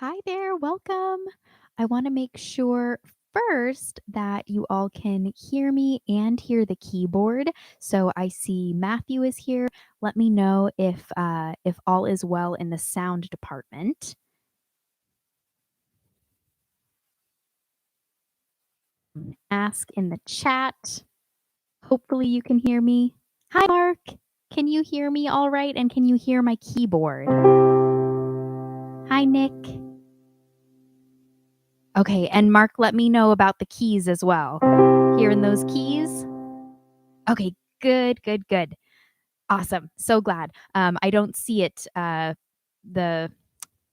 Hi there, welcome. I want to make sure first that you all can hear me and hear the keyboard. So I see Matthew is here. Let me know if all is well in the sound department. Ask in the chat. Hopefully you can hear me. Hi Mark. Can you hear me all right and can you hear my keyboard? Hi Nick. Okay, and Mark, let me know about the keys as well. Hearing those keys? Okay, good. Awesome. So glad. I don't see it. The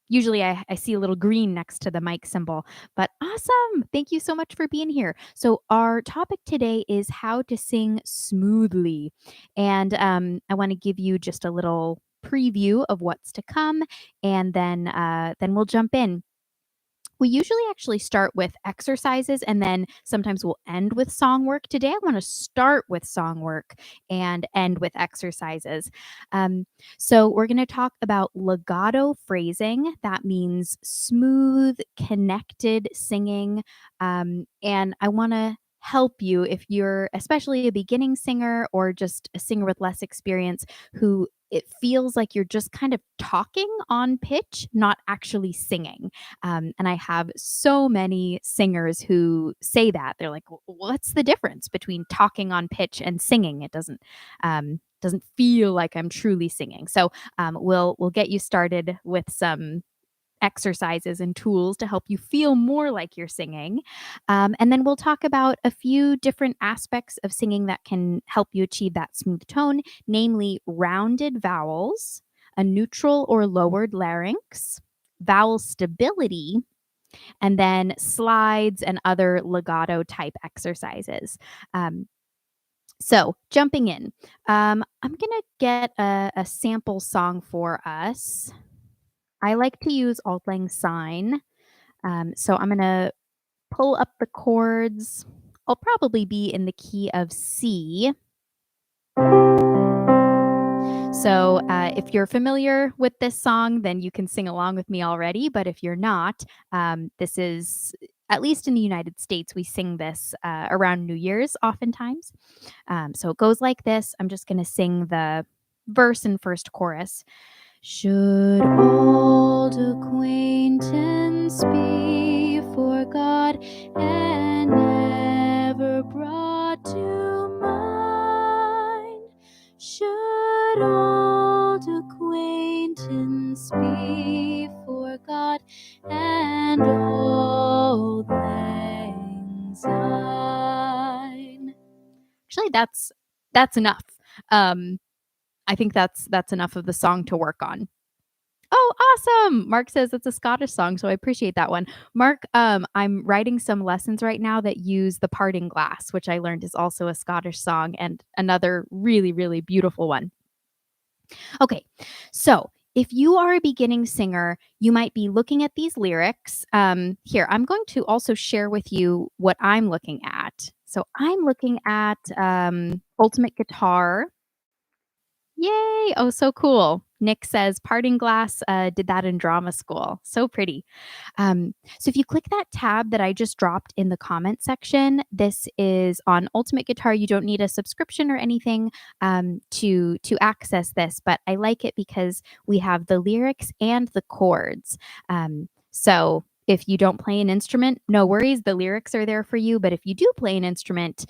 Usually I see a little green next to the mic symbol, but awesome. Thank you so much for being here. So our topic today is how to sing smoothly. And I want to give you just a little preview of what's to come, and then we'll jump in. We usually actually start with exercises and then sometimes we'll end with song work. Today, I want to start with song work and end with exercises. So, we're going to talk about legato phrasing. That means smooth, connected singing. And I want to help you if you're especially a beginning singer or just a singer with less experience who it feels like you're just kind of talking on pitch, not actually singing. And I have so many singers who say that. They're like, what's the difference between talking on pitch and singing? It doesn't feel like I'm truly singing. So we'll get you started with some exercises and tools to help you feel more like you're singing. And then we'll talk about a few different aspects of singing that can help you achieve that smooth tone, namely rounded vowels, a neutral or lowered larynx, vowel stability, and then slides and other legato type exercises. So jumping in, I'm going to get a sample song for us. I like to use Auld Lang Syne. So I'm going to pull up the chords. I'll probably be in the key of C. So if you're familiar with this song, then you can sing along with me already. But if you're not, this is, at least in the United States, we sing this around New Year's oftentimes. So it goes like this. I'm just going to sing the verse and first chorus. Should old acquaintance be forgot and never brought to mind? Should old acquaintance be forgot and old lang syne? Actually, that's enough. I think that's enough of the song to work on. Oh, awesome. Mark says it's a Scottish song, so I appreciate that one. Mark, I'm writing some lessons right now that use The Parting Glass, which I learned is also a Scottish song and another really, really beautiful one. Okay, so if you are a beginning singer, you might be looking at these lyrics. Here, I'm going to also share with you what I'm looking at. So I'm looking at Ultimate Guitar. Yay! Oh, so cool. Nick says Parting Glass did that in drama school. So pretty. So if you click that tab that I just dropped in the comment section, this is on Ultimate Guitar. You don't need a subscription or anything to access this, but I like it because we have the lyrics and the chords. So if you don't play an instrument, no worries. The lyrics are there for you. But if you do play an instrument,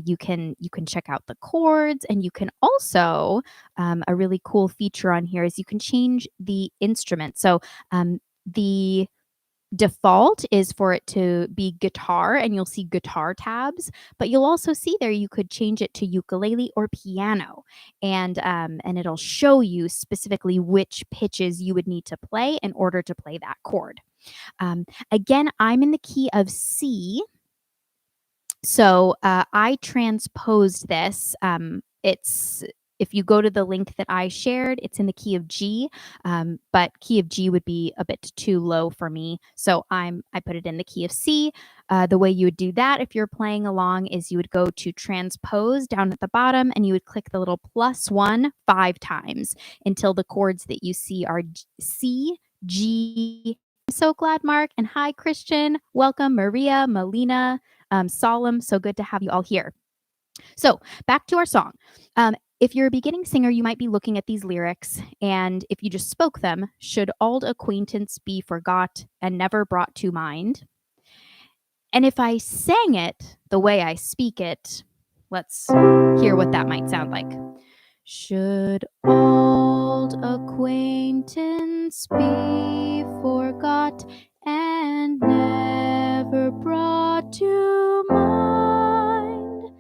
you can check out the chords, and you can also a really cool feature on here is you can change the instrument. So the default is for it to be guitar, and you'll see guitar tabs, but you'll also see there you could change it to ukulele or piano, and it'll show you specifically which pitches you would need to play in order to play that chord. Again, I'm in the key of C. So I transposed this. It's If you go to the link that I shared, it's in the key of G, but key of G would be a bit too low for me. So I put it in the key of C. The way you would do that if you're playing along is you would go to transpose down at the bottom, and you would click the little +1 5 times until the chords that you see are C, G, So glad, Mark. And hi, Christian. Welcome, Maria, Melina, Solemn. So good to have you all here. So back to our song. If you're a beginning singer, you might be looking at these lyrics, and if you just spoke them, should old acquaintance be forgot and never brought to mind? And if I sang it the way I speak it, let's hear what that might sound like. Should old acquaintance be forgot and never brought to mind?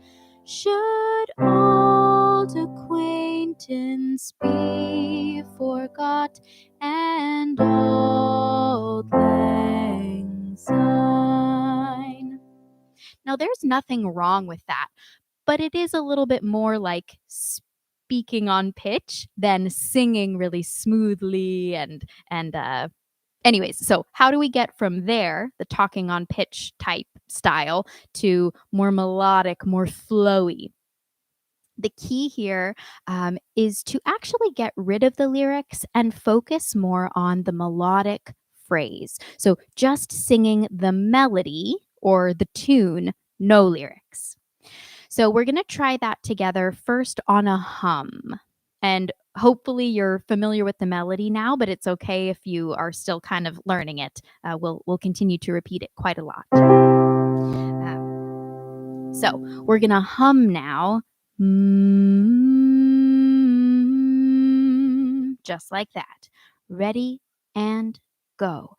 Should old acquaintance be forgot and old lang syne? Now, there's nothing wrong with that, but it is a little bit more like speaking on pitch than singing really smoothly and anyways, so how do we get from there, the talking on pitch type style, to more melodic, more flowy? The key here is to actually get rid of the lyrics and focus more on the melodic phrase. So just singing the melody or the tune, no lyrics. So we're going to try that together first on a hum. And hopefully you're familiar with the melody now, but it's okay if you are still kind of learning it. We'll continue to repeat it quite a lot. So we're going to hum now. Just like that. Ready and go.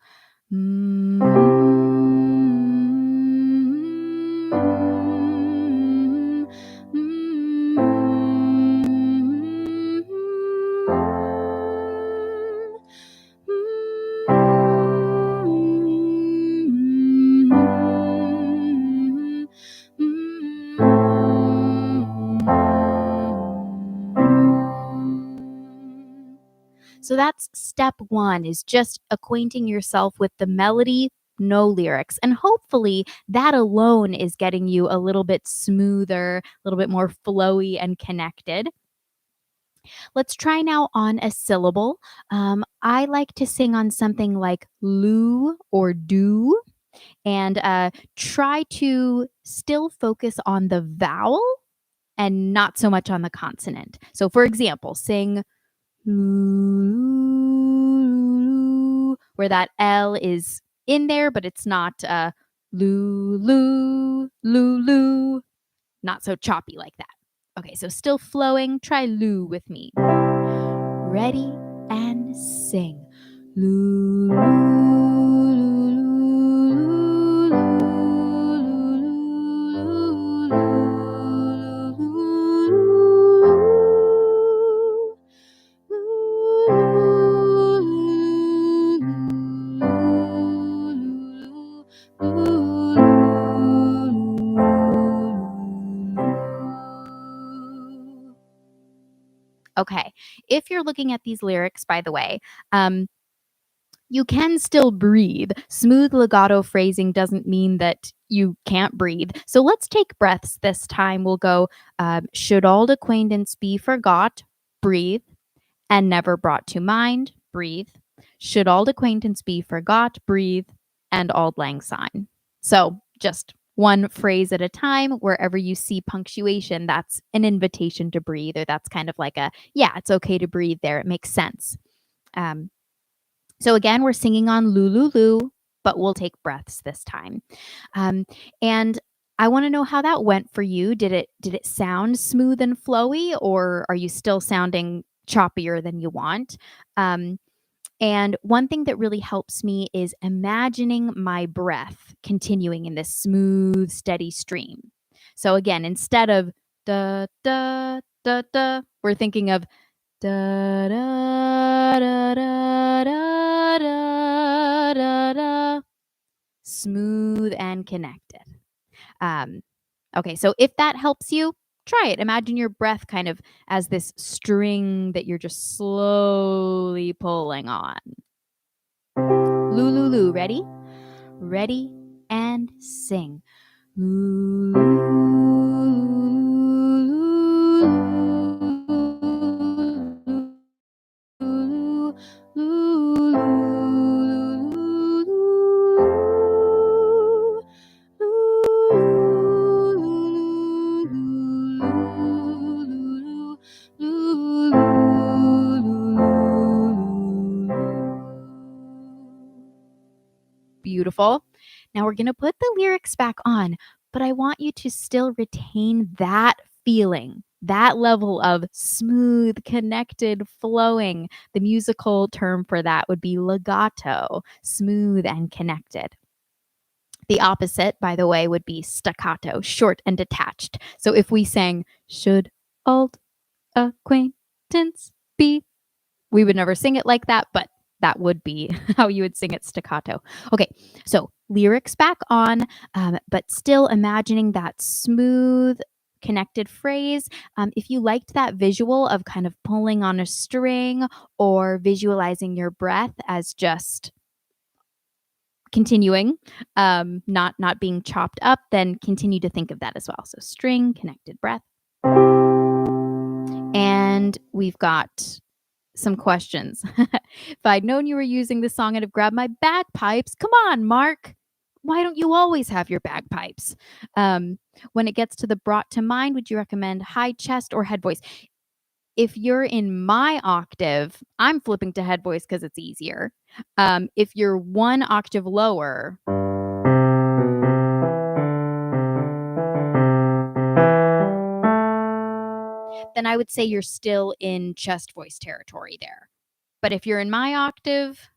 So that's step one, is just acquainting yourself with the melody, no lyrics. And hopefully that alone is getting you a little bit smoother, a little bit more flowy and connected. Let's try now on a syllable. I like to sing on something like loo or do, and try to still focus on the vowel and not so much on the consonant. So for example, sing where that L is in there, but it's not loo, loo, loo, loo. Not so choppy like that. Okay, so still flowing. Try loo with me. Ready and sing. Loo, loo, Okay, if you're looking at these lyrics, by the way, you can still breathe. Smooth legato phrasing doesn't mean that you can't breathe. So let's take breaths this time. We'll go, should old acquaintance be forgot? Breathe. And never brought to mind? Breathe. Should old acquaintance be forgot? Breathe. And auld lang syne. So just one phrase at a time. Wherever you see punctuation, that's an invitation to breathe, or that's kind of like a, yeah, it's okay to breathe there. It makes sense. So again, we're singing on loo, loo, loo, but we'll take breaths this time. And I want to know how that went for you. Did it sound smooth and flowy, or are you still sounding choppier than you want? And one thing that really helps me is imagining my breath continuing in this smooth, steady stream. So again, instead of da, da, da, da, we're thinking of da, da, da, da, da, da, da, da. Smooth and connected. Okay, so if that helps you, try it. Imagine your breath kind of as this string that you're just slowly pulling on. Loo, loo, loo. Ready? Ready and sing. Loo, loo, loo, loo, loo, loo, Beautiful. Now we're going to put the lyrics back on, but I want you to still retain that feeling, that level of smooth, connected, flowing. The musical term for that would be legato, smooth and connected. The opposite, by the way, would be staccato, short and detached. So if we sang, should old acquaintance be, we would never sing it like that, but that would be how you would sing it staccato. Okay, so lyrics back on, but still imagining that smooth, connected phrase. If you liked that visual of kind of pulling on a string or visualizing your breath as just continuing, not being chopped up, then continue to think of that as well. So string, connected breath. And we've got some questions. If I'd known you were using this song, I'd have grabbed my bagpipes. Come on, Mark. Why don't you always have your bagpipes? When it gets to the brought to mind, would you recommend high chest or head voice? If you're in my octave, I'm flipping to head voice because it's easier. If you're one octave lower, then I would say you're still in chest voice territory there. But if you're in my octave,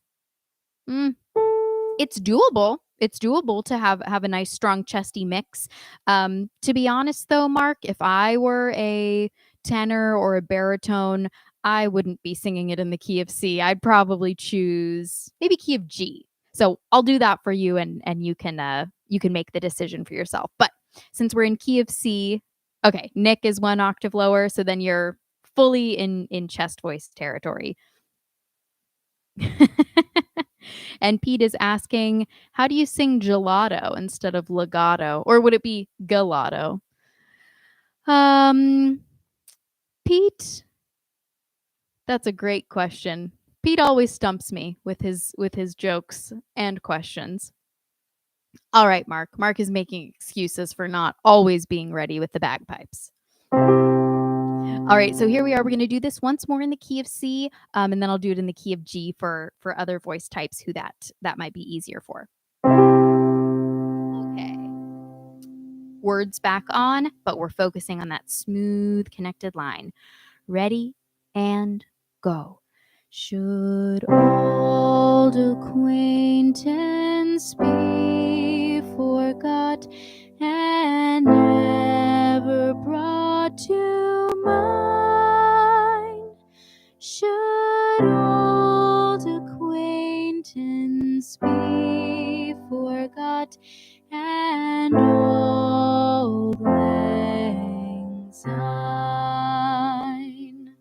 it's doable. It's doable to have a nice strong chesty mix. To be honest though, Mark, if I were a tenor or a baritone, I wouldn't be singing it in the key of C. I'd probably choose maybe key of G. So I'll do that for you, and you can make the decision for yourself. But since we're in key of C, okay, Nick is one octave lower, so then you're fully in chest voice territory. And Pete is asking, how do you sing gelato instead of legato? Or would it be gelato? Pete, that's a great question. Pete always stumps me with his jokes and questions. All right, Mark. Mark is making excuses for not always being ready with the bagpipes. All right, so here we are. We're going to do this once more in the key of C, and then I'll do it in the key of G for other voice types who that might be easier for. Okay. Words back on, but we're focusing on that smooth, connected line. Ready and go. Should old acquaintance be forgot and never brought to mind? Should old acquaintance be forgot and old lang syne?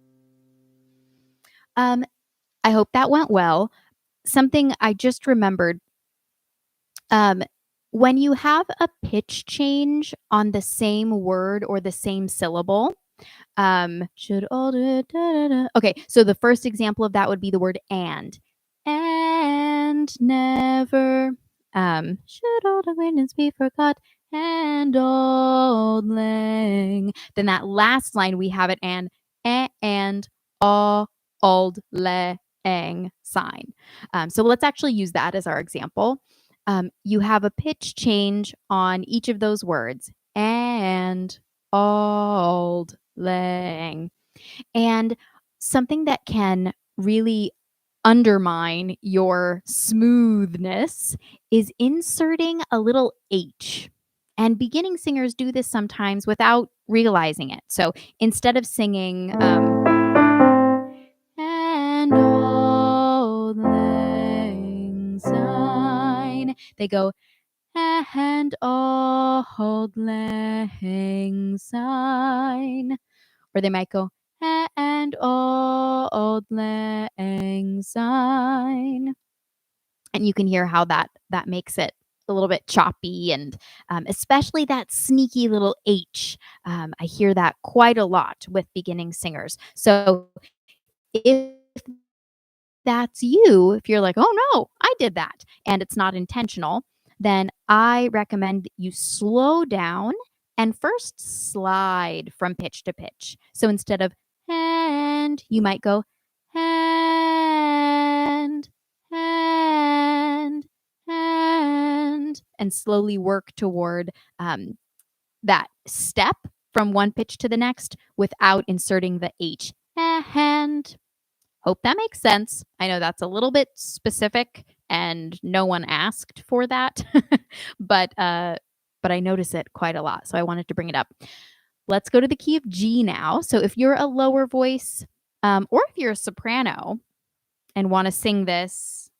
I hope that went well. Something I just remembered, when you have a pitch change on the same word or the same syllable, should all do da, da, da. Okay, so the first example of that would be the word and never. Should old acquaintance be forgot and old lang. Then that last line we have it and old lang sign. So let's actually use that as our example. You have a pitch change on each of those words and old lang. And something that can really undermine your smoothness is inserting a little H. And beginning singers do this sometimes without realizing it. So instead of singing and old lang syne, they go and old lang syne. Or they might go and old lang syne. And you can hear how that makes it a little bit choppy, and especially that sneaky little H. I hear that quite a lot with beginning singers. So if that's you, if you're like, oh no, I did that, and it's not intentional, then I recommend that you slow down and first slide from pitch to pitch. So instead of and, you might go and, and slowly work toward that step from one pitch to the next without inserting the H. And hope that makes sense. I know that's a little bit specific and no one asked for that, but I notice it quite a lot, so I wanted to bring it up. Let's go to the key of G now. So if you're a lower voice, or if you're a soprano and want to sing this,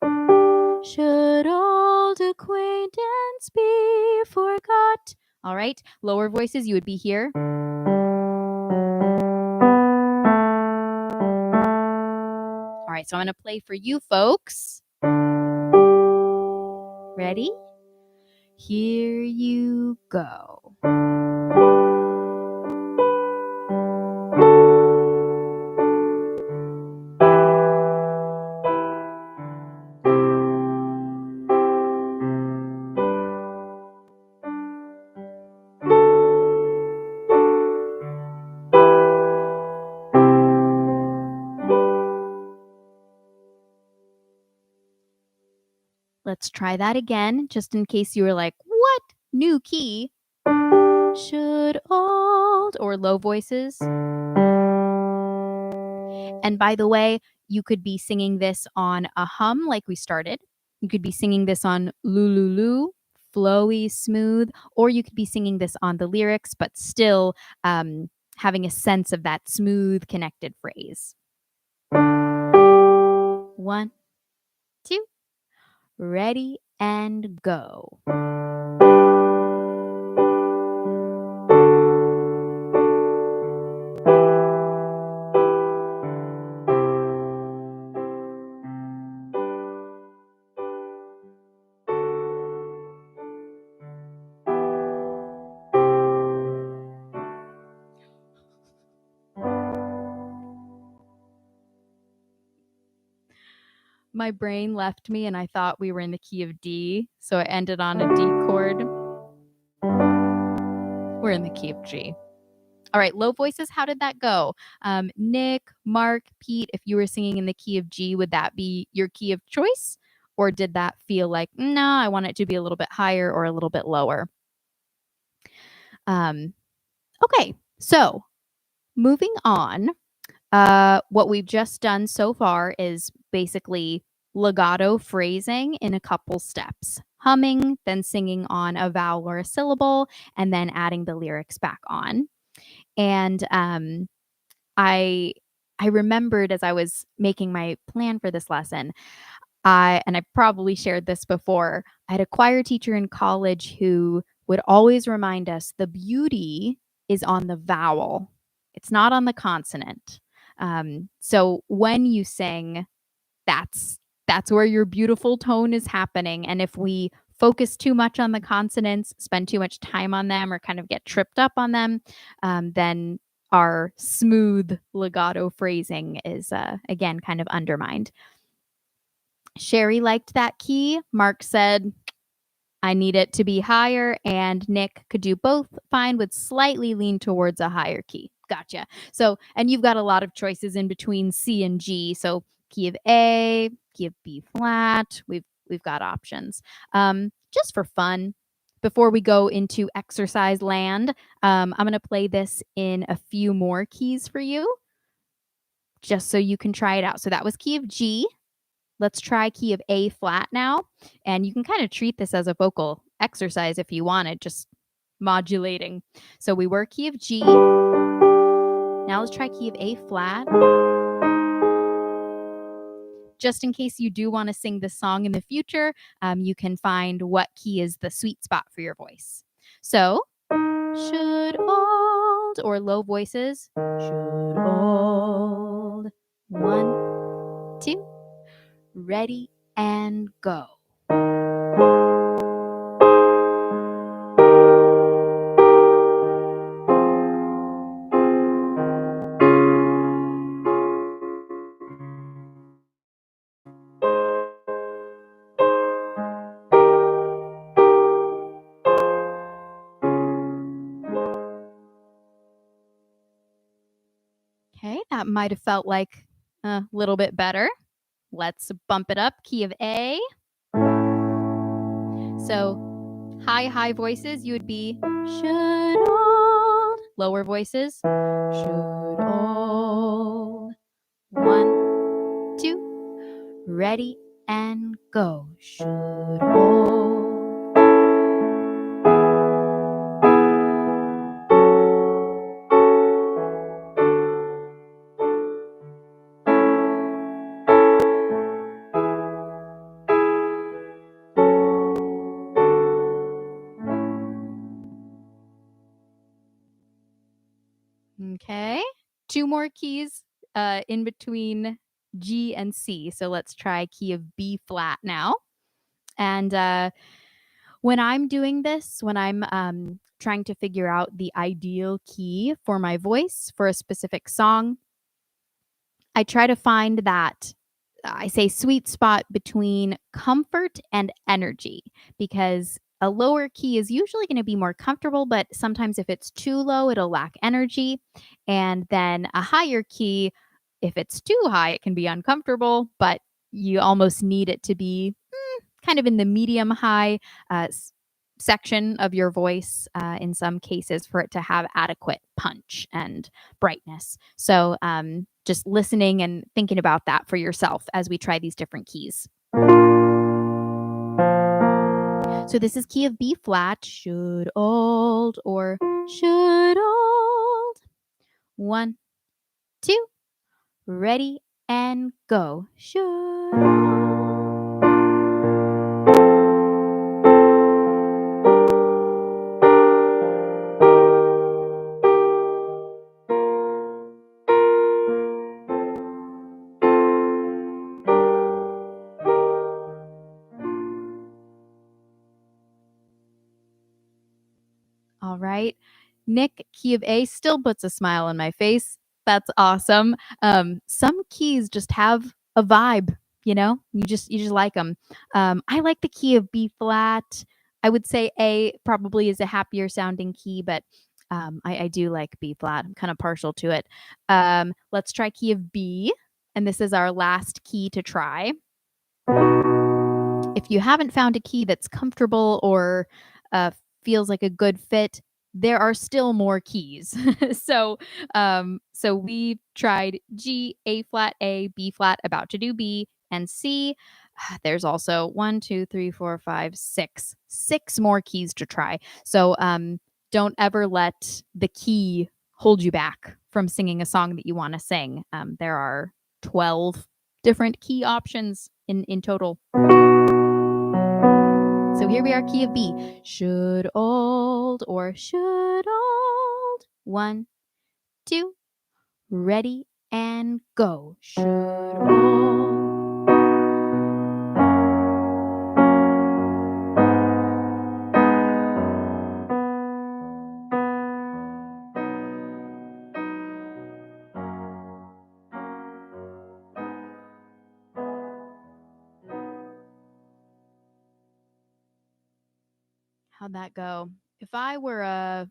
should old acquaintance be forgot? All right, lower voices, you would be here. All right, so I'm going to play for you folks. Ready? Here you go. Let's try that again, just in case you were like, what? New key? Should old or low voices? And by the way, you could be singing this on a hum like we started. You could be singing this on lululu, flowy, smooth, or you could be singing this on the lyrics, but still having a sense of that smooth, connected phrase. 1, 2, ready and go. My brain left me and I thought we were in the key of D, so I ended on a D chord. We're in the key of G. All right, low voices, how did that go? Nick, Mark, Pete, if you were singing in the key of G, would that be your key of choice? Or did that feel like, no, I want it to be a little bit higher or a little bit lower? Okay, so moving on. What we've just done so far is basically legato phrasing in a couple steps. Humming, then singing on a vowel or a syllable, and then adding the lyrics back on. And I remembered as I was making my plan for this lesson, I probably shared this before, I had a choir teacher in college who would always remind us the beauty is on the vowel. It's not on the consonant. So when you sing, that's where your beautiful tone is happening. And if we focus too much on the consonants, spend too much time on them, or kind of get tripped up on them, then our smooth legato phrasing is, again, kind of undermined. Sherry liked that key. Mark said, I need it to be higher, and Nick could do both fine, would slightly lean towards a higher key. Gotcha. So, and you've got a lot of choices in between C and G. So key of A, key of B flat, we've got options. Just for fun, before we go into exercise land, I'm going to play this in a few more keys for you, just so you can try it out. So that was key of G. Let's try key of A flat now. And you can kind of treat this as a vocal exercise if you wanted, just modulating. So we were key of G. Now let's try key of A flat. Just in case you do want to sing this song in the future, you can find what key is the sweet spot for your voice. So, should old or low voices, should old. 1, 2, ready and go. Okay, that might have felt like a little bit better. Let's bump it up. Key of A. So high voices, you would be should old. Lower voices, should old. 1, 2, ready and go. Should old. Okay, 2 more keys in between G and C. So let's try key of B flat now. And when I'm doing this, when I'm trying to figure out the ideal key for my voice for a specific song, I try to find that I say sweet spot between comfort and energy, because a lower key is usually going to be more comfortable, but sometimes if it's too low, it'll lack energy. And then a higher key, if it's too high, it can be uncomfortable, but you almost need it to be kind of in the medium high section of your voice in some cases for it to have adequate punch and brightness. So just listening and thinking about that for yourself as we try these different keys. So this is key of B flat, should old or should old. 1, 2, ready and go. Should old. All right. Nick, key of A still puts a smile on my face. That's awesome. Some keys just have a vibe, you know? You just like them. I like the key of B flat. I would say A probably is a happier sounding key, but I do like B flat. I'm kind of partial to it. Let's try key of B, and this is our last key to try. If you haven't found a key that's comfortable or feels like a good fit, there are still more keys. So we tried G, A flat, A, B flat, about to do B, and C. There's also 1, 2, 3, 4, 5, 6. 6 more keys to try. So don't ever let the key hold you back from singing a song that you want to sing. There are 12 different key options in total. So here we are, key of B. Should old or should old. 1, 2, ready and go. Should old. How'd that go? If I were a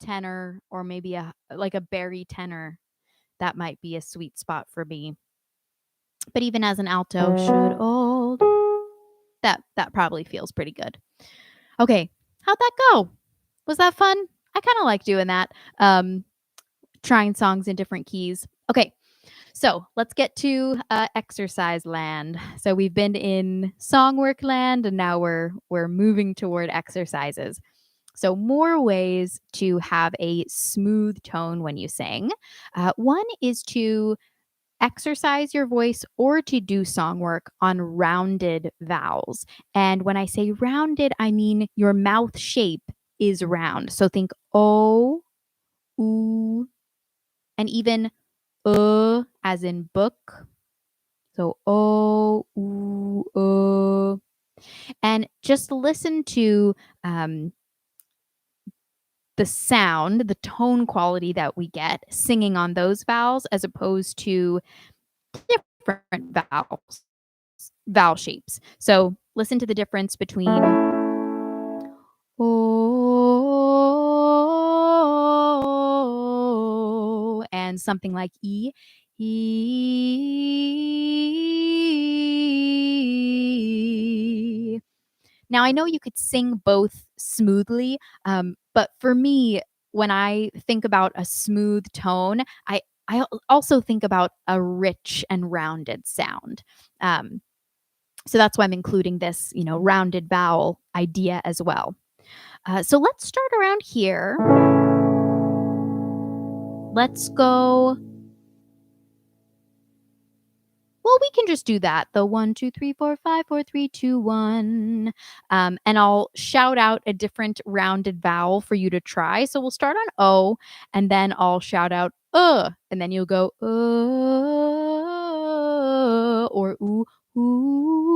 tenor or maybe a bari tenor, that might be a sweet spot for me. But even as an alto, should old, that probably feels pretty good. Okay, how'd that go? Was that fun? I kind of like doing that. Trying songs in different keys. Okay, so let's get to exercise land. So we've been in song work land, and now we're moving toward exercises. So more ways to have a smooth tone when you sing. One is to exercise your voice or to do song work on rounded vowels. And when I say rounded, I mean your mouth shape is round. So think O, oo, and even as in book. So O, oo, and just listen to the sound, the tone quality that we get singing on those vowels as opposed to different vowel shapes. So listen to the difference between O and something like E. E. Now, I know you could sing both smoothly, but for me, when I think about a smooth tone, I also think about a rich and rounded sound. Um, so that's why I'm including this, rounded vowel idea as well. So let's start around here. Let's go. Well, we can just do that. The 1, 2, 3, 4, 5, 4, 3, 2, 1. And I'll shout out a different rounded vowel for you to try. So we'll start on O, and then I'll shout out and then you'll go or ooh, ooh.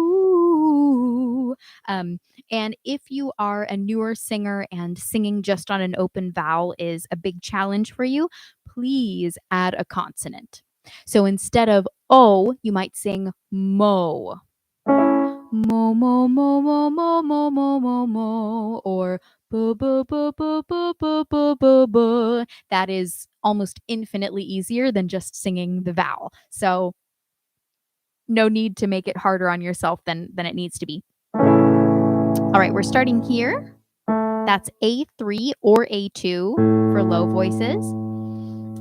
And if you are a newer singer and singing just on an open vowel is a big challenge for you, please add a consonant. So instead of O, you might sing mo. Mo, mo, mo, mo, mo, mo, mo, mo, mo, or bu, bu, bu, bu, bu, bu, bu, bu, bu. That is almost infinitely easier than just singing the vowel. So no need to make it harder on yourself than it needs to be. All right, we're starting here. That's A3 or A2 for low voices.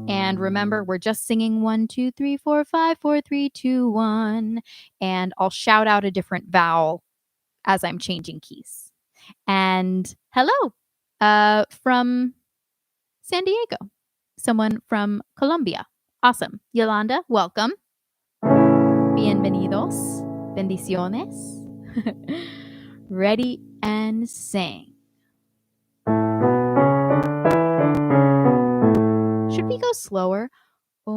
And remember, we're just singing 1, 2, 3, 4, 5, 4, 3, 2, 1. And I'll shout out a different vowel as I'm changing keys. And hello from San Diego, someone from Colombia. Awesome. Yolanda, welcome. Bienvenidos. Bendiciones. Ready and sing. Should we go slower? Oh,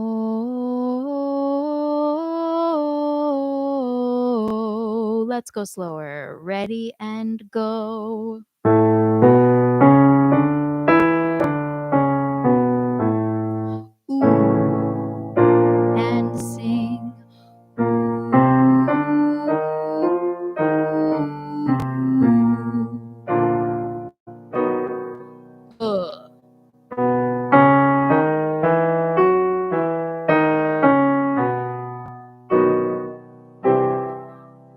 let's go slower. Ready and go. Ooh, and sing. Ooh.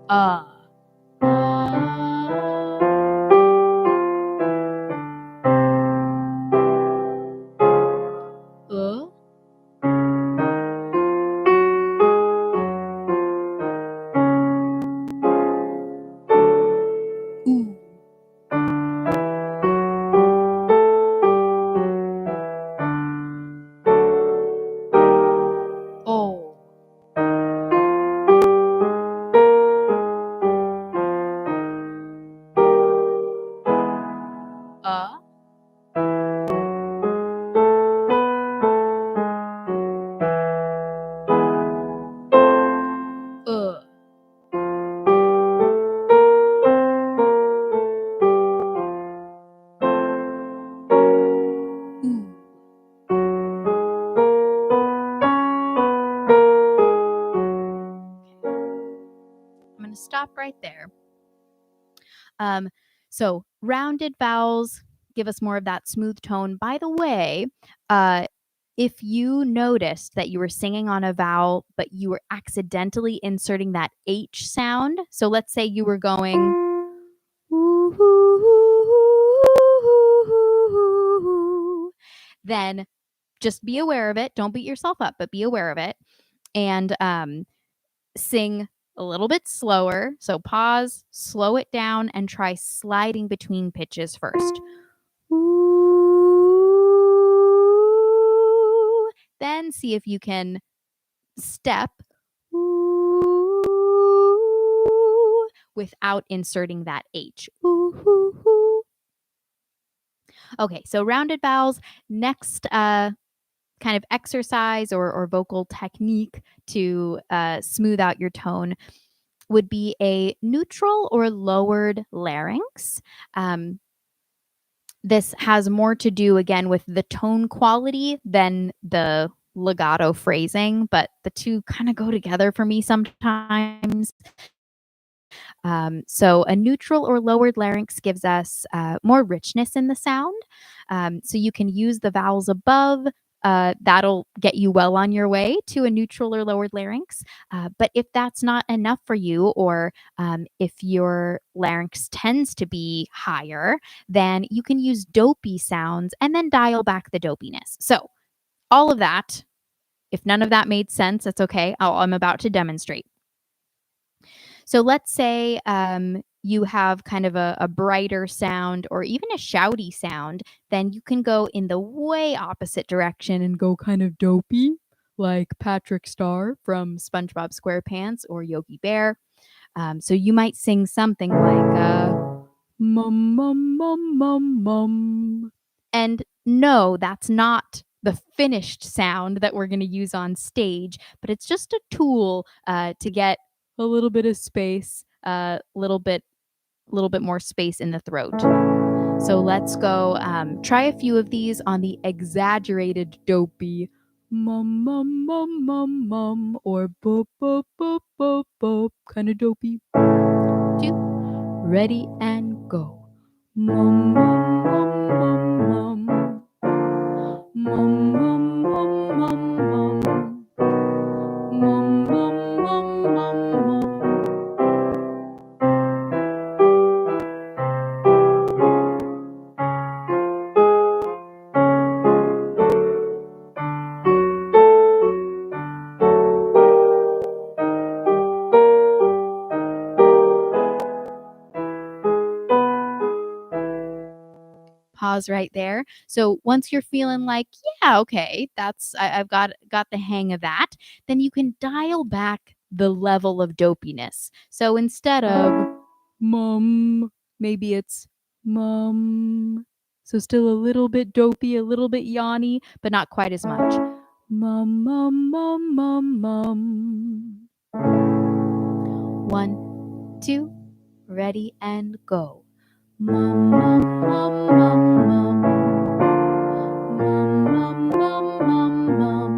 Uh. Uh. Ooh. Oh. Uh. Uh. Ooh. I'm going to stop right there. So rounded vowels give us more of that smooth tone. By the way, if you noticed that you were singing on a vowel, but you were accidentally inserting that H sound, so let's say you were going, then just be aware of it. Don't beat yourself up, but be aware of it. And sing a little bit slower. So pause, slow it down, and try sliding between pitches first. Ooh. Then see if you can step ooh, without inserting that H. Ooh. Okay, so rounded vowels. Next kind of exercise or vocal technique to smooth out your tone would be a neutral or lowered larynx. This has more to do, again, with the tone quality than the legato phrasing, but the two kind of go together for me sometimes. So a neutral or lowered larynx gives us more richness in the sound. So you can use the vowels above that'll get you well on your way to a neutral or lowered larynx. But if that's not enough for you, or if your larynx tends to be higher, then you can use dopey sounds and then dial back the dopiness. So, all of that, if none of that made sense, that's okay. I'm about to demonstrate. So let's say you have kind of a brighter sound or even a shouty sound, then you can go in the way opposite direction and go kind of dopey, like Patrick Star from SpongeBob SquarePants or Yogi Bear. So you might sing something like mum mum mum mum mum. And no, that's not the finished sound that we're going to use on stage, but it's just a tool to get a little bit of space, a little bit more space in the throat. So let's go try a few of these on the exaggerated dopey mum mum mum mum mum or boop boop boop boop boop kind of dopey. 2, ready and go. Mum mum mum mum mum. Mum mum mum mum mum. Mum mum mum mum mum. Pause right there. So once you're feeling like, yeah, okay, I've got the hang of that, then you can dial back the level of dopiness. So instead of mum, maybe it's mum. So still a little bit dopey, a little bit yawny, but not quite as much. Mum mum mum mum mum. 1, 2, ready and go. Mum mum mum mum mum. Mum, mum, mum, mum, mum.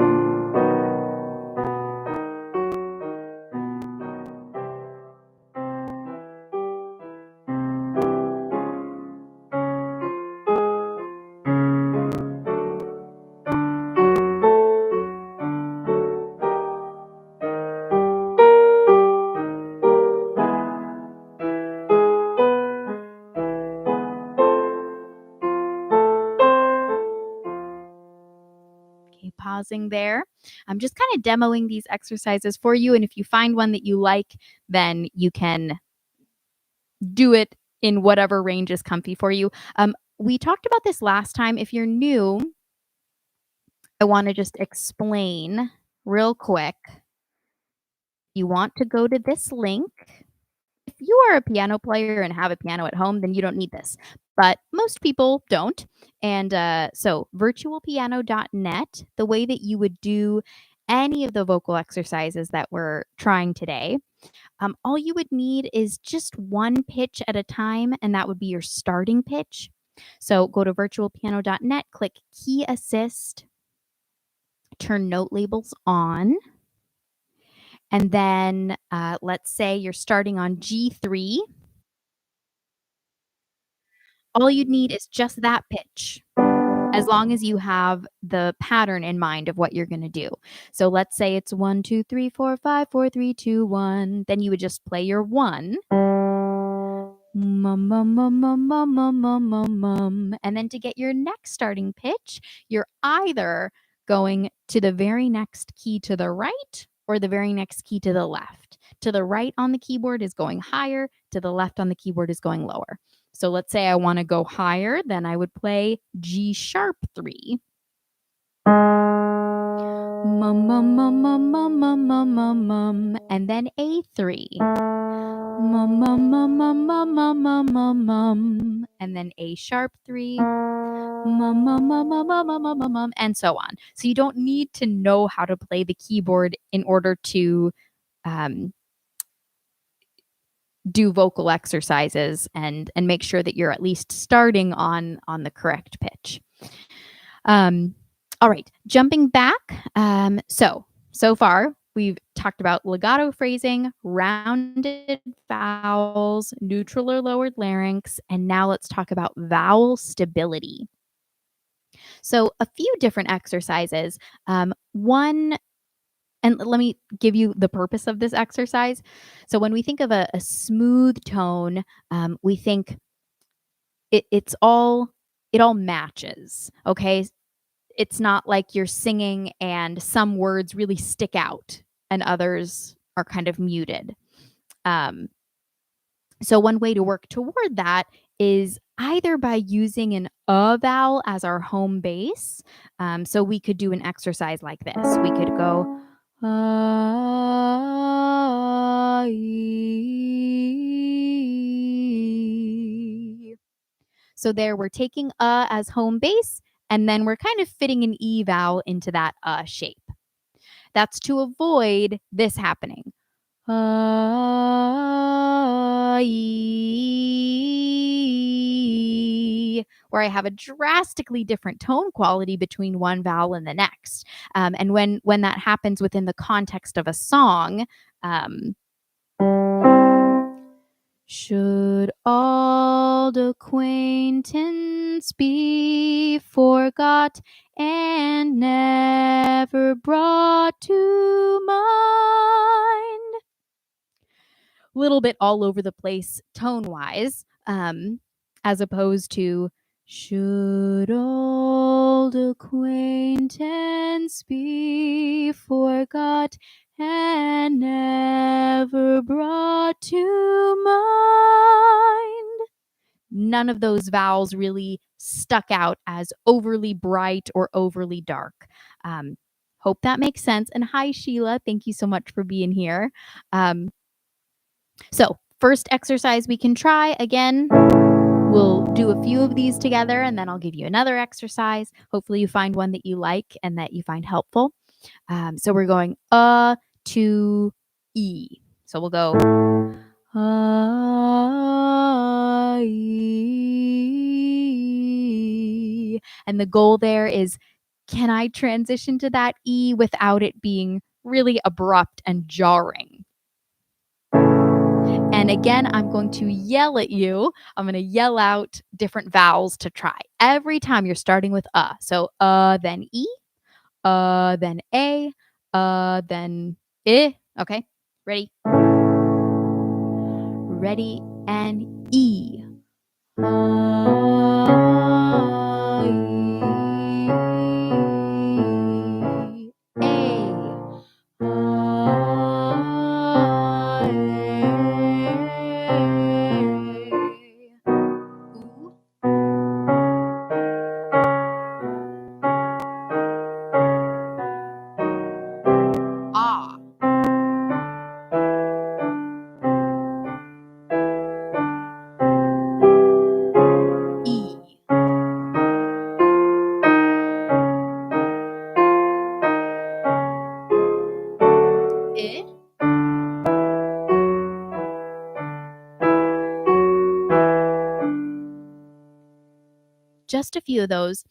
Okay, pausing there. I'm just kind of demoing these exercises for you. And if you find one that you like, then you can do it in whatever range is comfy for you. We talked about this last time. If you're new, I want to just explain real quick. You want to go to this link. If you are a piano player and have a piano at home, then you don't need this. But most people don't. And so virtualpiano.net, the way that you would do any of the vocal exercises that we're trying today, all you would need is just one pitch at a time, and that would be your starting pitch. So go to virtualpiano.net, click Key Assist, turn note labels on. And then let's say you're starting on G3. All you'd need is just that pitch, as long as you have the pattern in mind of what you're going to do. So let's say it's 1, 2, 3, 4, 5, 4, 3, 2, 1. Then you would just play your 1. Mum, mum, mum, mum, mum, mum, mum, mum, mum. And then to get your next starting pitch, you're either going to the very next key to the right or the very next key to the left. To the right on the keyboard is going higher, to the left on the keyboard is going lower. So let's say I want to go higher, then I would play G sharp 3. Mum, mum, mum, mum, mum, mum, mum, mum, mum, and then A3. Mum, mum, mum, mum, mum, mum, mum, mum, mum, and then A sharp 3. Mum, mum, mum, mum, mum, mum, mum, mum, and so on. So you don't need to know how to play the keyboard in order to do vocal exercises and make sure that you're at least starting on the correct pitch. All right, jumping back. So far we've talked about legato phrasing, rounded vowels, neutral or lowered larynx, and now let's talk about vowel stability. So a few different exercises. One, and let me give you the purpose of this exercise. So when we think of a smooth tone, we think it all matches. Okay, it's not like you're singing and some words really stick out and others are kind of muted. Um, so one way to work toward that is either by using an vowel as our home base. So we could do an exercise like this. We could go I. So there we're taking as home base, and then we're kind of fitting an E vowel into that shape. That's to avoid this happening. Where I have a drastically different tone quality between one vowel and the next. And when that happens within the context of a song, should old acquaintance be forgot and never brought to mind? Little bit all over the place tone wise, as opposed to should old acquaintance be forgot and never brought to mind. None of those vowels really stuck out as overly bright or overly dark. Hope that makes sense. And hi, Sheila. Thank you so much for being here. So first exercise we can try, again, we'll do a few of these together and then I'll give you another exercise. Hopefully you find one that you like and that you find helpful. So we're going to E. So we'll go E. And the goal there is, can I transition to that E without it being really abrupt and jarring? And again, I'm going to yell at you. I'm going to yell out different vowels to try. Every time you're starting with So then E, then A, then I. Okay, ready? Ready, and E. Just a few of those.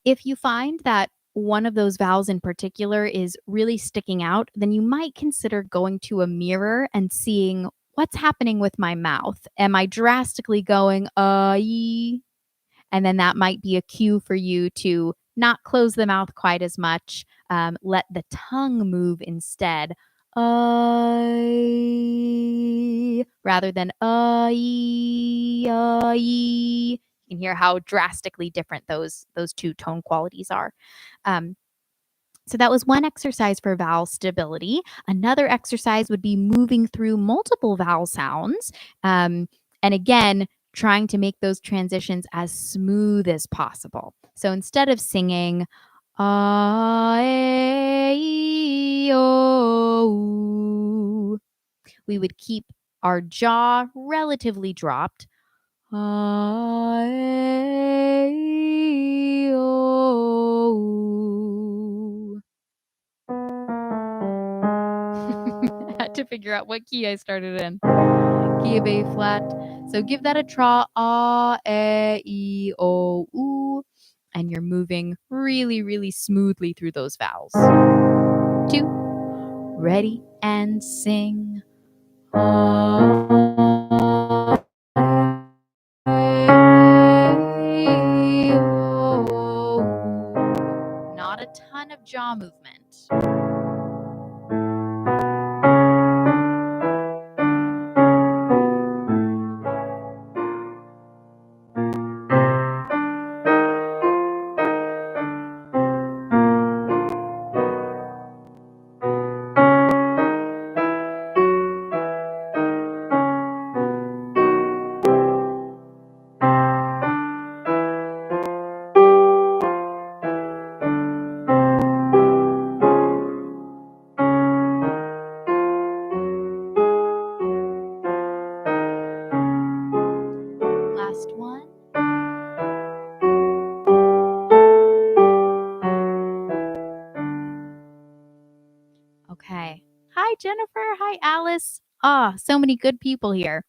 If you find that one of those vowels in particular is really sticking out, then you might consider going to a mirror and seeing what's happening with my mouth. Am I drastically going and then that might be a cue for you to not close the mouth quite as much. Let the tongue move instead. Rather than You can hear how drastically different those two tone qualities are. So that was one exercise for vowel stability. Another exercise would be moving through multiple vowel sounds. And again, trying to make those transitions as smooth as possible. So instead of singing A-E-O, we would keep our jaw relatively dropped. A-E-O. I had to figure out what key I started in. Key of A flat. So give that a try. A-E-O-U. And you're moving really, really smoothly through those vowels. 2. Ready and sing. movement. Last one. Okay. Hi, Jennifer. Hi, Alice. So many good people here.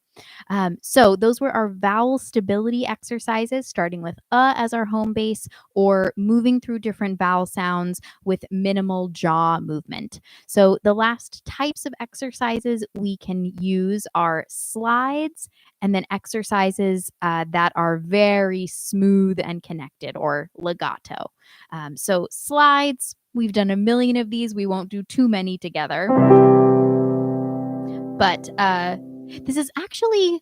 So those were our vowel stability exercises, starting with as our home base or moving through different vowel sounds with minimal jaw movement. So the last types of exercises we can use are slides and then exercises that are very smooth and connected, or legato. So slides, we've done a million of these. We won't do too many together. But this is actually,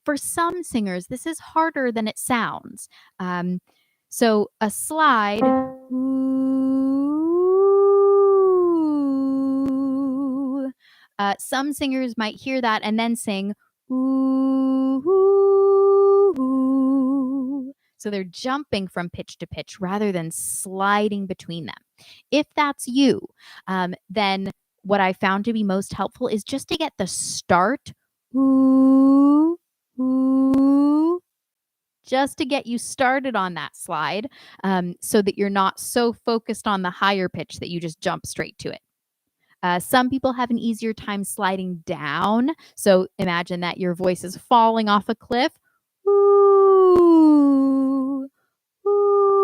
for some singers, this is harder than it sounds. So a slide, ooh, some singers might hear that and then sing, ooh, ooh, ooh. So they're jumping from pitch to pitch rather than sliding between them. If that's you, then what I found to be most helpful is just to get the start, ooh, ooh, just to get you started on that slide, so that you're not so focused on the higher pitch that you just jump straight to it. Some people have an easier time sliding down. So imagine that your voice is falling off a cliff. Ooh, ooh.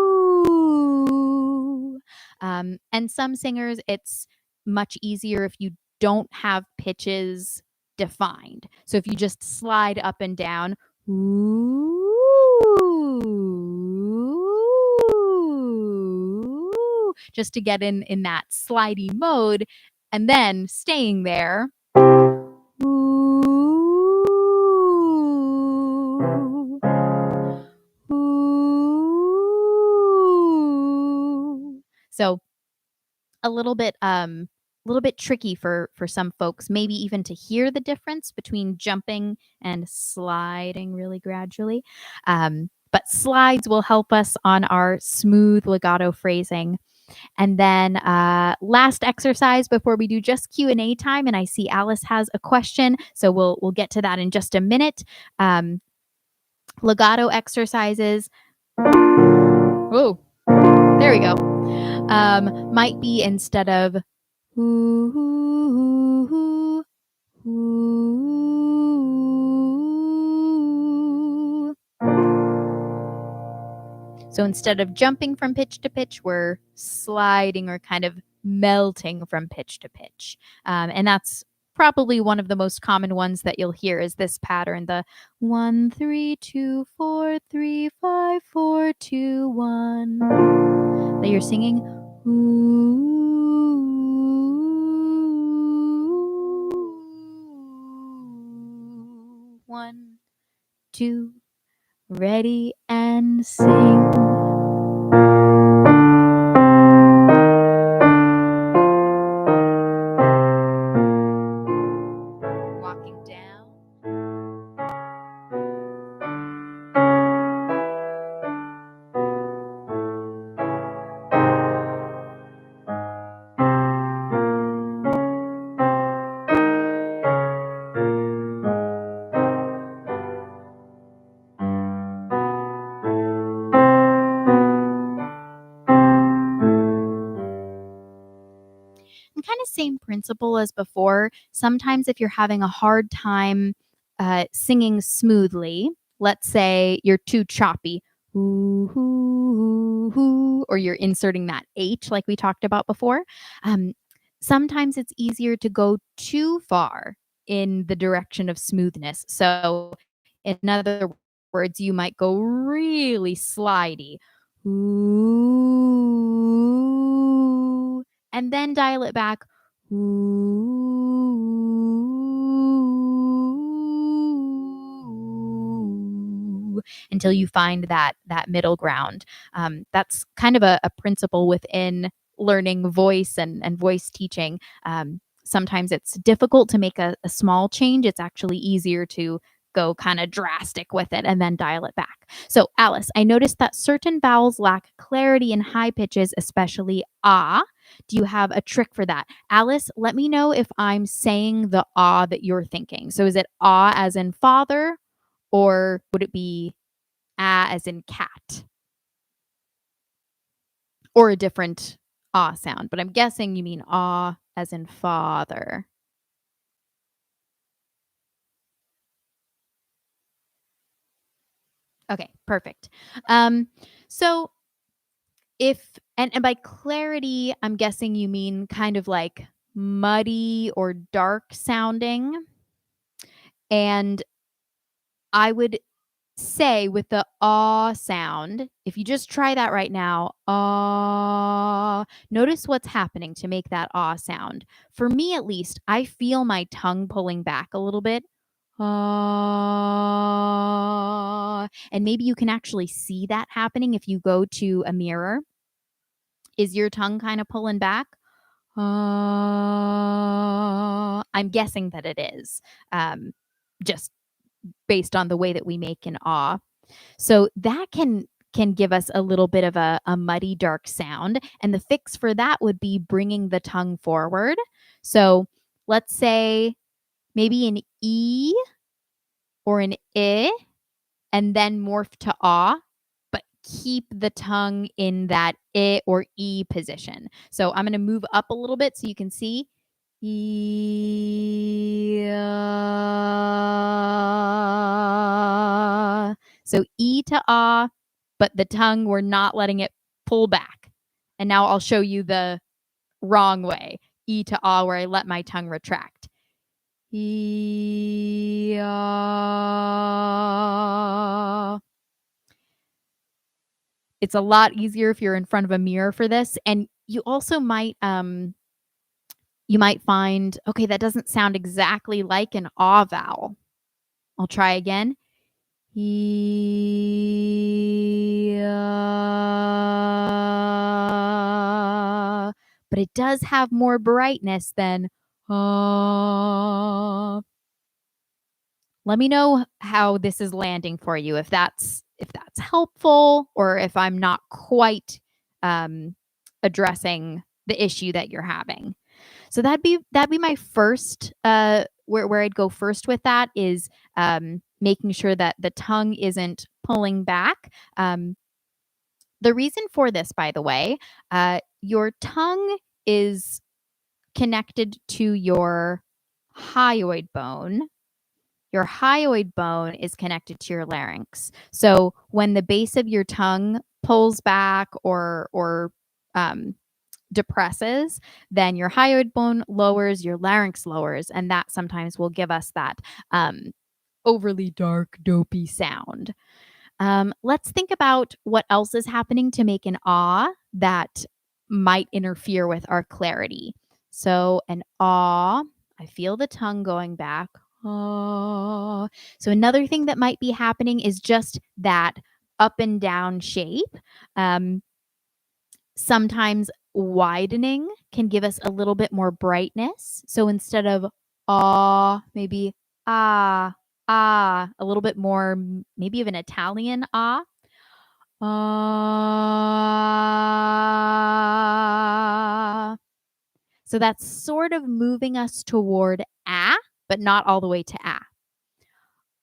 And some singers, it's much easier if you don't have pitches defined. So if you just slide up and down, ooh, just to get in that slidey mode, and then staying there. Ooh, ooh. So a little bit tricky for some folks, maybe even to hear the difference between jumping and sliding really gradually. But slides will help us on our smooth legato phrasing. And then last exercise before we do just Q&A time, and I see Alice has a question, so we'll get to that in just a minute. Legato exercises. Oh, there we go. Might be, instead of ooh, ooh, ooh, ooh. So instead of jumping from pitch to pitch, we're sliding or kind of melting from pitch to pitch. And that's probably one of the most common ones that you'll hear, is this pattern, the 1, 3, 2, 4, 3, 5, 4, 2, 1, that you're singing. Ooh, 1, 2, ready and sing. Walking down. And kind of same principle as before. Sometimes if you're having a hard time singing smoothly, let's say you're too choppy, ooh, ooh, ooh, or you're inserting that H like we talked about before, sometimes it's easier to go too far in the direction of smoothness. So in other words, you might go really slidey. Ooh, and then dial it back. Ooh, until you find that middle ground. That's kind of a principle within learning voice and voice teaching. Sometimes it's difficult to make a small change. It's actually easier to go kind of drastic with it and then dial it back. So, Alice, I noticed that certain vowels lack clarity in high pitches, especially ah. Do you have a trick for that? Alice, let me know if I'm saying the ah that you're thinking. So, is it ah as in father, or would it be ah as in cat, or a different ah sound? But I'm guessing you mean ah as in father. Okay, perfect. Um, so if and by clarity, I'm guessing you mean kind of like muddy or dark sounding. And I would say with the ah sound, if you just try that right now, ah, notice what's happening to make that ah sound. For me, at least, I feel my tongue pulling back a little bit. Ah, and maybe you can actually see that happening if you go to a mirror. Is your tongue kind of pulling back? I'm guessing that it is, just based on the way that we make an ah. So that can give us a little bit of a muddy, dark sound. And the fix for that would be bringing the tongue forward. So let's say maybe an E or an I, and then morph to ah, but keep the tongue in that I or E position. So I'm going to move up a little bit so you can see. So E to ah, but the tongue, we're not letting it pull back. And now I'll show you the wrong way. E to ah, where I let my tongue retract. It's a lot easier if you're in front of a mirror for this. And you also might you might find, okay, that doesn't sound exactly like an ah vowel. I'll try again. But it does have more brightness than let me know how this is landing for you, if that's helpful, or if I'm not quite addressing the issue that you're having. So that'd be my first where I'd go first with that is making sure that the tongue isn't pulling back. The reason for this, by the way, your tongue is connected to your hyoid bone. Your hyoid bone is connected to your larynx. So when the base of your tongue pulls back or depresses, then your hyoid bone lowers, your larynx lowers, and that sometimes will give us that overly dark, dopey sound. Let's think about what else is happening to make an ah that might interfere with our clarity. So an ah, I feel the tongue going back. Ah. So another thing that might be happening is just that up and down shape. Sometimes widening can give us a little bit more brightness. So instead of ah, maybe ah, ah, a little bit more, maybe of an Italian ah. Ah. So that's sort of moving us toward ah, but not all the way to ah.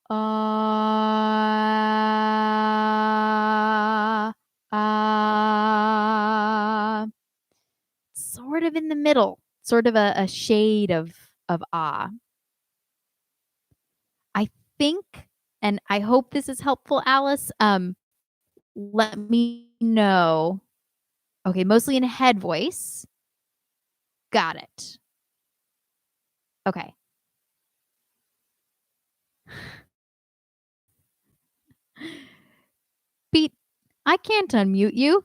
Ah, ah, sort of in the middle, sort of a shade of ah. I think, and I hope this is helpful, Alice. Let me know. Okay, mostly in a head voice. Got it. Okay. Pete, I can't unmute you.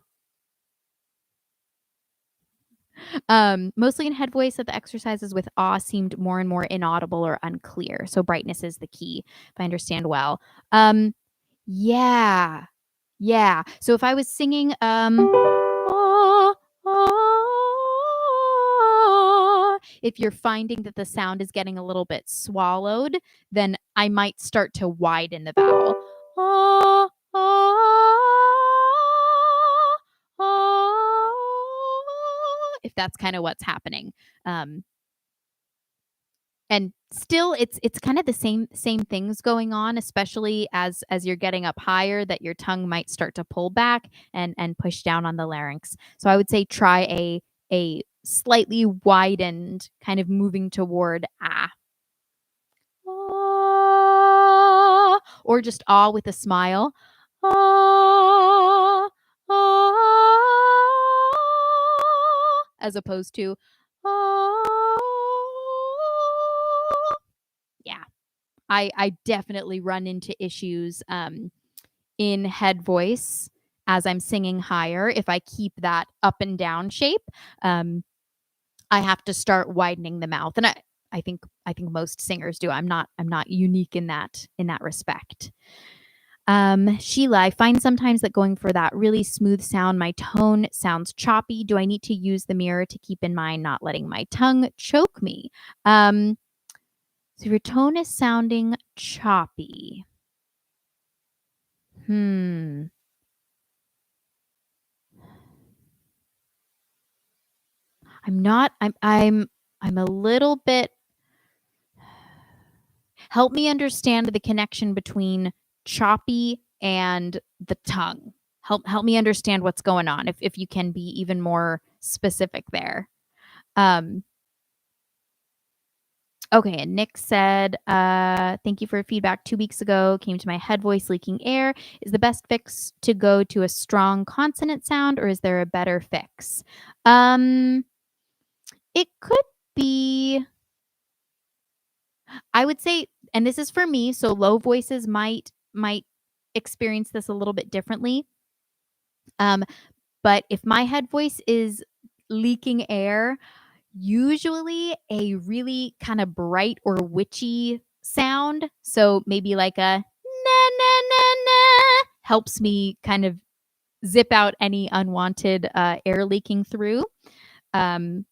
Mostly in head voice that the exercises with ah seemed more and more inaudible or unclear. So brightness is the key, if I understand well. Um, yeah. Yeah. So if I was singing, ah, ah, if you're finding that the sound is getting a little bit swallowed, then I might start to widen the vowel. Ah, ah, ah, if that's kind of what's happening. Um, and still it's kind of the same things going on, especially as you're getting up higher, that your tongue might start to pull back and push down on the larynx. So I would say try a slightly widened kind of moving toward ah, ah, or just ah with a smile. Ah, ah, as opposed to ah. Yeah. I definitely run into issues in head voice as I'm singing higher. If I keep that up and down shape, um, I have to start widening the mouth, and I think most singers do. I'm not unique in that respect. Sheila, I find sometimes that going for that really smooth sound, my tone sounds choppy. Do I need to use the mirror to keep in mind not letting my tongue choke me? Um, so your tone is sounding choppy. Hmm. I'm not I'm a little bit. Help me understand the connection between choppy and the tongue. Help me understand what's going on, if you can be even more specific there. Um, okay, and Nick said, thank you for feedback 2 weeks ago. Came to my head voice leaking air. Is the best fix to go to a strong consonant sound, or is there a better fix? Um, it could be, I would say, and this is for me, so low voices might experience this a little bit differently. Um, but if my head voice is leaking air, usually a really kind of bright or witchy sound, so maybe like a na na na na, helps me kind of zip out any unwanted air leaking through. Um,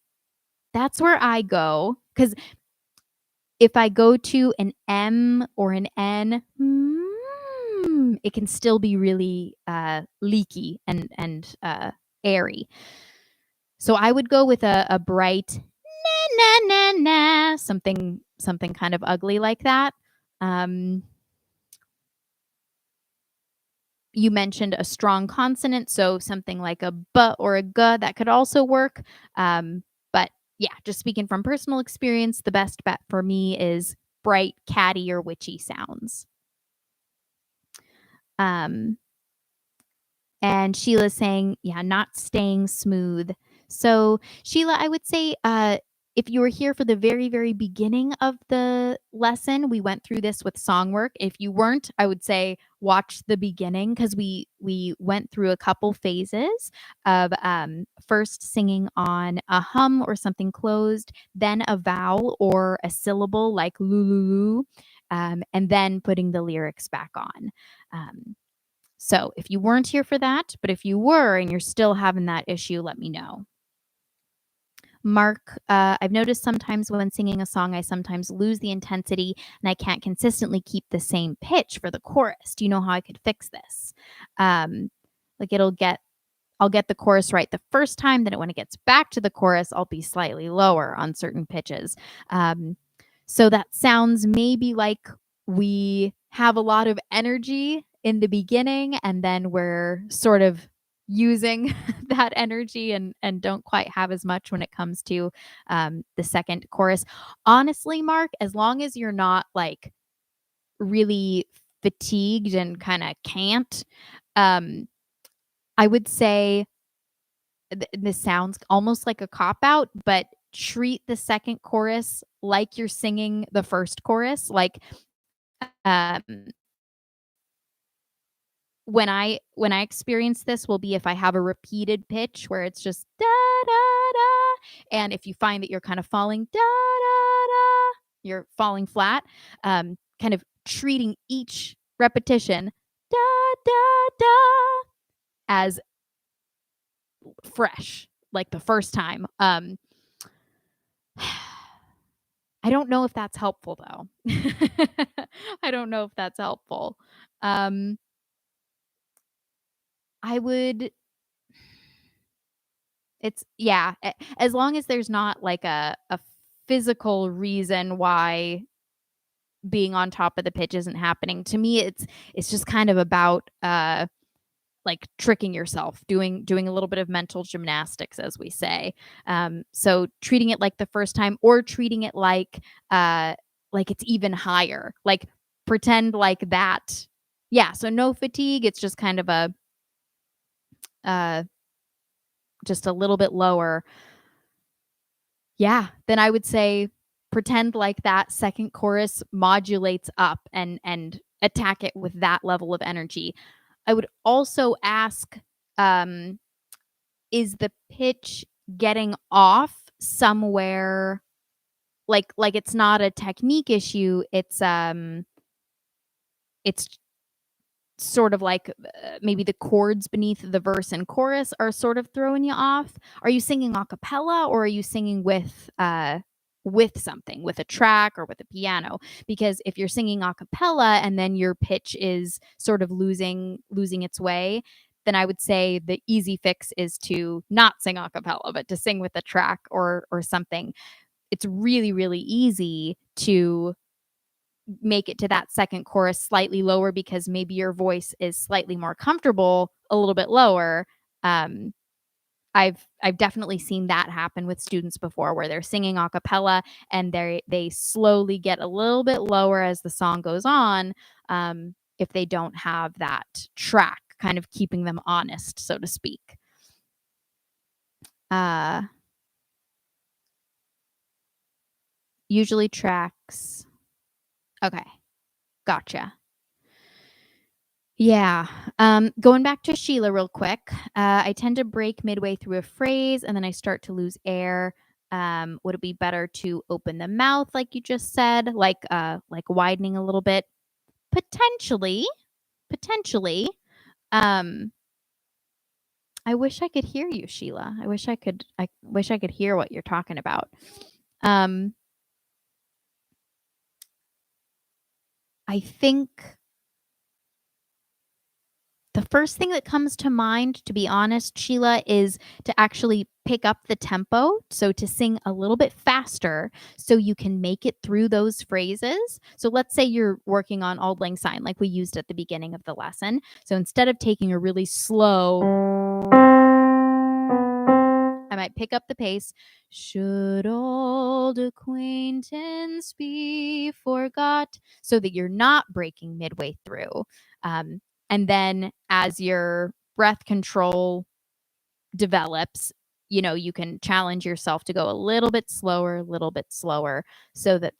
that's where I go, because if I go to an M or an N, it can still be really leaky and airy. So I would go with a bright na na na na, something kind of ugly like that. Um, you mentioned a strong consonant, so something like a b or a g, that could also work. But yeah, just speaking from personal experience, the best bet for me is bright, catty, or witchy sounds. Um, and Sheila's saying, yeah, not staying smooth. So, Sheila, I would say if you were here for the very, very beginning of the lesson, we went through this with song work. If you weren't, I would say watch the beginning, because we went through a couple phases of first singing on a hum or something closed, then a vowel or a syllable like lulu, and then putting the lyrics back on. So if you weren't here for that, but if you were and you're still having that issue, let me know. Mark, I've noticed sometimes when singing a song, I sometimes lose the intensity and I can't consistently keep the same pitch for the chorus. Do you know how I could fix this? Like I'll get the chorus right the first time, then when it gets back to the chorus, I'll be slightly lower on certain pitches. Um, so that sounds maybe like we have a lot of energy in the beginning, and then we're sort of using that energy and don't quite have as much when it comes to the second chorus. Honestly, Mark, as long as you're not like really fatigued and kind of can't, um, I would say this sounds almost like a cop out, but treat the second chorus like you're singing the first chorus. Like um, when I experience this will be if I have a repeated pitch where it's just da da da. And if you find that you're kind of falling da da da, you're falling flat, kind of treating each repetition da da da as fresh, like the first time. I don't know if that's helpful though. I don't know if that's helpful. Um, I would It's yeah, as long as there's not like a physical reason why being on top of the pitch isn't happening. To me, it's just kind of about like tricking yourself, doing a little bit of mental gymnastics, as we say. So treating it like the first time, or treating it like it's even higher. Like pretend like that. Yeah. So no fatigue. It's just kind of a uh, just a little bit lower. Yeah, then I would say pretend like that second chorus modulates up and attack it with that level of energy. I would also ask, um, is the pitch getting off somewhere, like it's not a technique issue, it's sort of like, maybe the chords beneath the verse and chorus are sort of throwing you off? Are you singing a cappella, or are you singing with something, with a track or with a piano? Because if you're singing a cappella and then your pitch is sort of losing its way, then I would say the easy fix is to not sing a cappella, but to sing with a track or something. It's really, really easy to make it to that second chorus slightly lower because maybe your voice is slightly more comfortable a little bit lower. Um, I've definitely seen that happen with students before, where they're singing a cappella and they slowly get a little bit lower as the song goes on, if they don't have that track kind of keeping them honest, so to speak. Uh, Usually tracks. Okay, gotcha. Yeah. Going back to Sheila real quick, I tend to break midway through a phrase and then I start to lose air. Would it be better to open the mouth like you just said, like widening a little bit? Potentially, potentially. Um, I wish I could hear you, Sheila. I wish I could hear what you're talking about. Um, I think the first thing that comes to mind, to be honest, Sheila, is to actually pick up the tempo. So to sing a little bit faster so you can make it through those phrases. So let's say you're working on Auld Lang Syne, like we used at the beginning of the lesson. So instead of taking a really slow, I might pick up the pace. Should old acquaintance be forgot? So that you're not breaking midway through. Um, and then as your breath control develops, you can challenge yourself to go a little bit slower, so that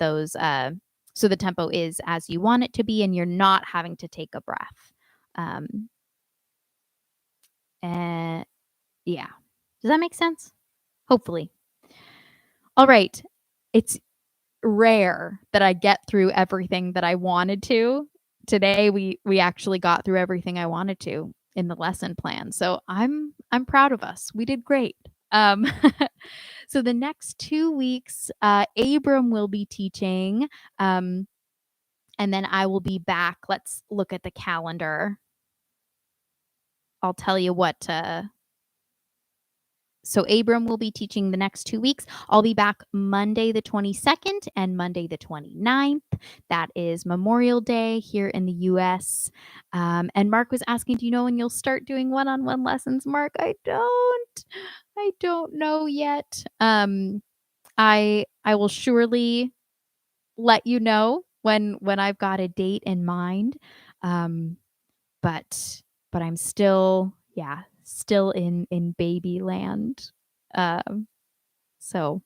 so the tempo is as you want it to be and you're not having to take a breath. Um, and yeah. Does that make sense? Hopefully. All right. It's rare that I get through everything that I wanted to. Today we actually got through everything I wanted to in the lesson plan. So I'm proud of us. We did great. Um so the next 2 weeks, Abram will be teaching, um, and then I will be back. Let's look at the calendar. I'll tell you what so Abram will be teaching the next 2 weeks. I'll be back Monday the 22nd and Monday the 29th. That is Memorial Day here in the US. And Mark was asking, do you know when you'll start doing one-on-one lessons? Mark, I don't. I don't know yet. I will surely let you know when I've got a date in mind. Um, but I'm still, yeah, still in baby land. Um, so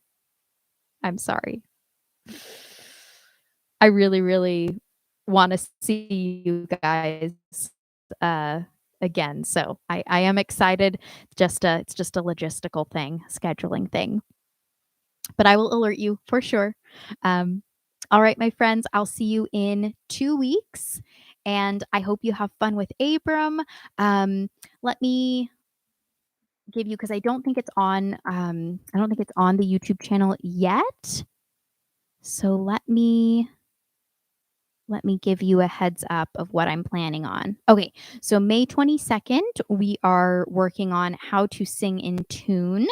I'm sorry. I really, really want to see you guys uh, again. So I am excited. It's just a logistical thing, scheduling thing. but I will alert you for sure. Um, all right, my friends, I'll see you in 2 weeks, and I hope you have fun with Abram. Let me give you, because I don't think it's on. I don't think it's on the YouTube channel yet. So let me give you a heads up of what I'm planning on. Okay, so May 22nd, we are working on how to sing in tune.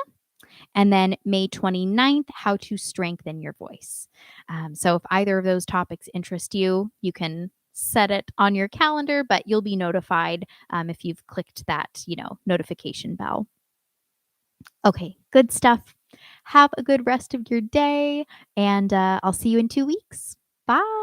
And then May 29th, how to strengthen your voice. So if either of those topics interest you, you can set it on your calendar, but you'll be notified if you've clicked that, notification bell. Okay, good stuff. Have a good rest of your day, and I'll see you in 2 weeks. Bye.